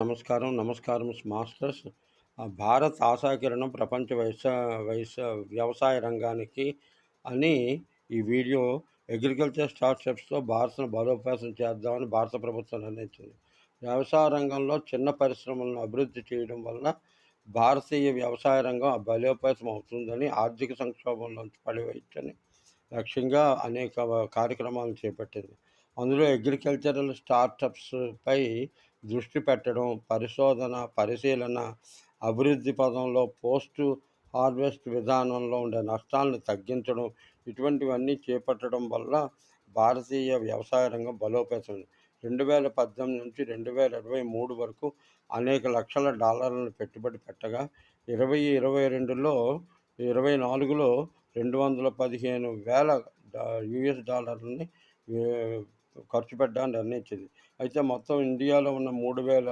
నమస్కారం. నమస్కారం మాస్టర్స్. భారత్ ఆశాకిరణం ప్రపంచ వ్యవసాయ రంగానికి అని ఈ వీడియో అగ్రికల్చర్ స్టార్టప్స్‌తో భారత్‌ను బలోపేతం చేద్దామని భారత ప్రభుత్వం నిర్ణయించింది. వ్యవసాయ రంగంలో చిన్న పరిశ్రమలను అభివృద్ధి చేయడం వలన భారతీయ వ్యవసాయ రంగం బలోపేతం అవుతుందని, ఆర్థిక సంక్షోభంలోంచి పడవేయచ్చని లక్ష్యంగా అనేక కార్యక్రమాలను చేపట్టింది. అందులో అగ్రికల్చరల్ స్టార్టప్స్‌పై దృష్టి పెట్టడం, పరిశోధన, పరిశీలన, అభివృద్ధి పదంలో పోస్ట్ హార్వెస్ట్ విధానంలో ఉండే నష్టాలను తగ్గించడం, ఇటువంటివన్నీ చేపట్టడం వల్ల భారతీయ వ్యవసాయ రంగం బలోపేతమైంది. 2018 నుంచి 2023 వరకు అనేక లక్షల డాలర్లను పెట్టుబడి పెట్టగా, 2022లో 24లో 215,000 యూఎస్ డాలర్లని ఖర్చు పెట్టడానికి నిర్ణయించింది. అయితే మొత్తం ఇండియాలో ఉన్న 3,000